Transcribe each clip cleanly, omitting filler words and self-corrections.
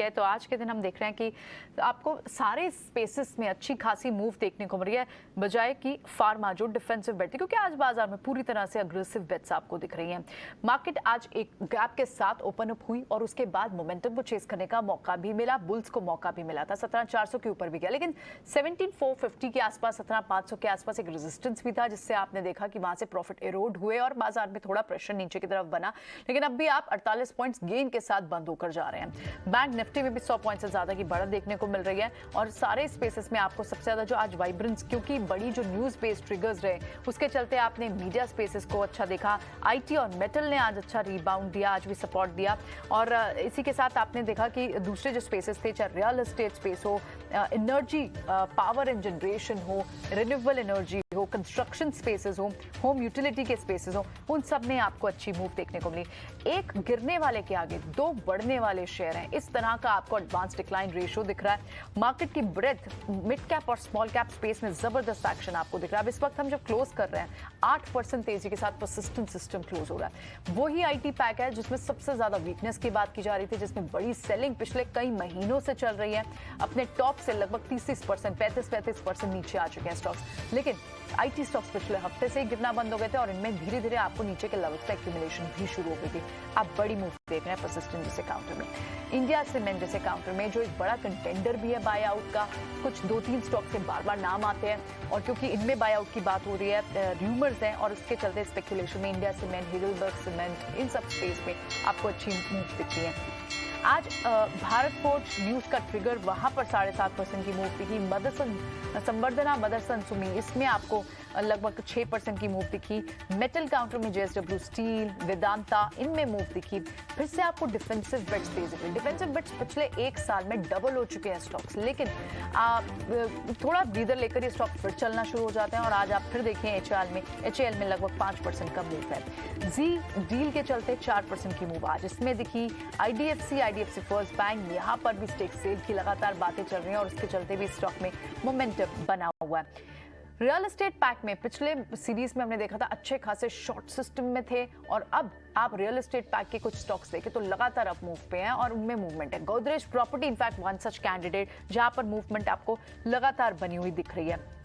है, तो आज के दिन हम देख रहे हैं कि आपको सारे स्पेसेस में अच्छी खासी मूव देखने को मिल रही है, बजाय कि फार्मा जो डिफेंसिव बेट थी, क्योंकि आज बाजार में पूरी तरह से अग्रेसिव बेट्स आपको दिख रही हैं। मार्केट आज एक गैप के साथ ओपन अप हुई और उसके बाद मोमेंटम को चेस करने का मौका भी मिला, बुल्स को मौका भी मिला था। 17,400 के ऊपर भी गया, लेकिन 17,450 के आसपास, 17,500 के आसपास एक रेजिस्टेंस भी था, जिससे आपने देखा कि वहां से प्रॉफिट एरोड हुए और बाजार में थोड़ा प्रेशर नीचे की तरफ बना। लेकिन अब भी आप 48 पॉइंट्स गेन के साथ बंद होकर जा रहे हैं। बैंक निफ्टी में भी 100 पॉइंट से ज्यादा की बढ़त देखने को मिल रही है और सारे स्पेसेस में आपको सबसे ज्यादा जो आज वाइब्रेंस, क्योंकि बड़ी जो न्यूज बेस्ड ट्रिगर्स रहे उसके चलते आपने मीडिया स्पेसेस को अच्छा देखा। आईटी और मेटल ने आज अच्छा रिबाउंड दिया, आज भी सपोर्ट दिया। और इसी के साथ आपने देखा कि दूसरे जो स्पेसेस थे, चाहे रियल एस्टेट स्पेस हो, एनर्जी, पावर एंड जनरेशन हो, रिन्यूएबल एनर्जी हो, कंस्ट्रक्शन स्पेसेस हो, होम यूटिलिटी के स्पेसेस हो, उन सब में आपको अच्छी मूव देखने को मिली। एक गिरने वाले के आगे दो बढ़ने वाले शेयर हैं, इस तरह का आपको एडवांस डिक्लाइन रेशियो दिख रहा है। मार्केट की ब्रेथ मिड कैप और स्मॉल कैप स्पेस में जबरदस्त एक्शन आपको दिख रहा है। अब इस वक्त हम जब क्लोज कर रहे हैं 8% तेजी के साथ परसिस्टेंट सिस्टम क्लोज हो रहा है। वही आईटी पैक है जिसमें सबसे ज्यादा वीकनेस की बात की जा रही थी, जिसमें बड़ी सेलिंग पिछले कई महीनों से चल रही है। अपने टॉप से लगभग 30-30%, 35% नीचे आ चुके हैं स्टॉक्स। लेकिन आईटी स्टॉक्स पिछले हफ्ते से ही गिरना बंद हो गए थे और इनमें धीरे धीरे आपको नीचे के लेवल्स पे एक्यूमुलेशन भी शुरू हो गई थी। आप बड़ी मूव देख रहे हैं परसिस्टेंट जैसे काउंटर में, इंडिया सीमेंट जैसे काउंटर में, जो एक बड़ा कंटेंडर भी है बाय आउट का। कुछ 2-3 स्टॉक्स के बार बार नाम आते हैं और क्योंकि इनमें बाय आउट की बात हो रही है, र्यूमर्स हैं, और उसके चलते स्पेकुलेशन में इंडिया सीमेंट, हिडलबर्ग सीमेंट, इन सब स्पेस में आपको अच्छी मूव दिखती है। आज भारत फोर्ज न्यूज का ट्रिगर वहां पर 7.5% की मूव दिखी। मदरसन संवर्धना, मदरसन सुमी, इसमें आपको लगभग 6% की मूव दिखी। मेटल काउंटर में जेएसडब्ल्यू स्टील, वेदांता, इनमें मूव दिखी। फिर से आपको डिफेंसिव बेट्स तेज दिखे। डिफेंसिव बेट्स पिछले एक साल में डबल हो चुके हैं स्टॉक्स, लेकिन थोड़ा ब्रीदर लेकर ये स्टॉक फिर चलना शुरू हो जाते हैं। और आज आप फिर देखें एचएएल में लगभग 5% का मूव है। जी डील के चलते 4% की मूव आज इसमें दिखी। आईडीएफसी फर्स्ट बैंक, यहाँ पर भी स्टेक सेल की लगातार बातें चल रही हैं और उसके चलते भी स्टॉक में मोमेंटम बना हुआ है। रियल एस्टेट पैक में पिछले सीरीज में हमने देखा था अच्छे खासे शॉर्ट सिस्टम में थे, और अब आप रियल एस्टेट पैक के कुछ स्टॉक्स देखें तो लगातार अप मूव पे हैं और उनमें मूवमेंट है। Godrej property in fact one such candidate जहां पर मूवमेंट आपको लगातार बनी हुई दिख रही है।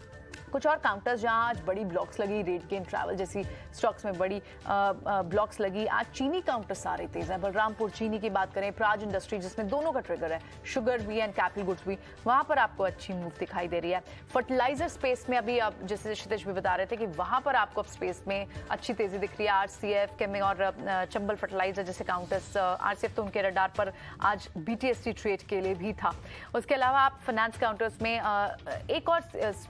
कुछ और काउंटर्स जहां आज बड़ी ब्लॉक्स लगी, रेट गेन ट्रैवल जैसी स्टॉक्स में बड़ी ब्लॉक्स लगी। आज चीनी काउंटर सारे तेज हैं। बलरामपुर चीनी की बात करें, प्राज इंडस्ट्री जिसमें दोनों का ट्रिगर है, शुगर भी एंड कैपिटल गुड्स भी, वहां पर आपको अच्छी मूव दिखाई दे रही है। फर्टिलाइजर स्पेस में अभी आप जैसे क्षितिज भी बता रहे थे कि वहां पर आपको स्पेस में अच्छी तेजी दिख रही है। आरसीएफ, केमी और चंबल फर्टिलाइजर जैसे काउंटर्स, आरसीएफ तो उनके रडार पर आज बीटीएसटी ट्रेड के लिए भी था। उसके अलावा आप फाइनेंस काउंटर्स में एक और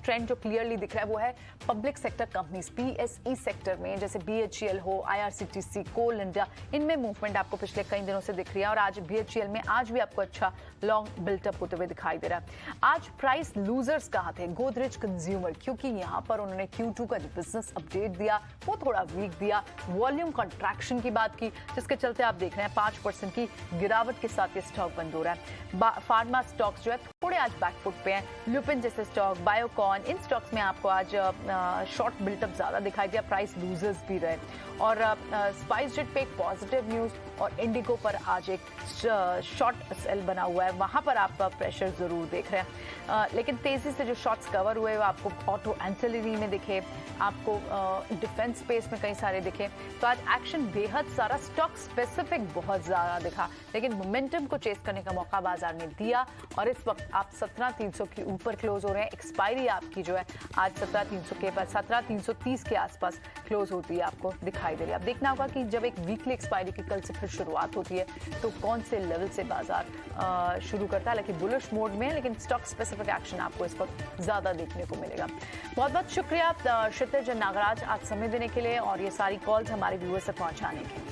ट्रेंड जो क्लियर दिख रहा है वो है public sector companies, PSE sector में, जैसे बीएचईएल हो, आईआरसीटीसी, कोल इंडिया, इनमें मूवमेंट आपको पिछले कई दिनों से दिख रही है। और आज बीएचईएल में आज भी आपको अच्छा लॉन्ग बिल्टअप होते हुए दिखाई दे रहा है। आज प्राइस लूजर्स कहाँ थे? गोदरेज कंज्यूमर, क्योंकि यहाँ पर उन्होंने Q2 का जो बिजनेस अपडेट दिया वो थोड़ा वीक दिया, वॉल्यूम कंट्रैक्शन की बात की, जिसके चलते आप देख रहे हैं 5% की गिरावट के साथ ये स्टॉक बंद हो रहा है। फार्मा स्टॉक्स जो है थोड़े आज बैकफुट पे हैं। लुपिन जैसे स्टॉक, बायोकॉन, इन स्टॉक्स में आपको आज शॉर्ट बिल्टअप ज्यादा दिखाई दिया, प्राइस लूजर्स भी रहे। और स्पाइस जेट पे एक पॉजिटिव न्यूज और इंडिगो पर आज एक शॉर्ट सेल बना हुआ है, वहां पर आप प्रेशर जरूर देख रहे हैं। लेकिन तेजी से जो शॉर्ट्स कवर हुए वो आपको ऑटो एंसिलरी में दिखे, आपको डिफेंस स्पेस में कई सारे दिखे। तो आज एक्शन बेहद सारा स्टॉक स्पेसिफिक बहुत ज्यादा दिखा, लेकिन मोमेंटम को चेस करने का मौका बाजार ने दिया। और इस वक्त आप 17,300 के ऊपर क्लोज हो रहे हैं। एक्सपायरी आपकी जो है आज 17,300 के पास 17,330 के आसपास क्लोज होती है, आपको दिखाई दे रही है। अब देखना होगा कि जब एक वीकली एक्सपायरी की कल से फिर शुरुआत होती है तो कौन से लेवल से बाजार शुरू करता है। लेकिन बुलिश मोड में है, लेकिन स्टॉक स्पेसिफिक एक्शन आपको इस वक्त ज्यादा देखने को मिलेगा। बहुत बहुत शुक्रिया क्षितिज नागराज आज समय देने के लिए और ये सारी कॉल्स हमारे व्यूअर्स तक पहुंचाने के लिए।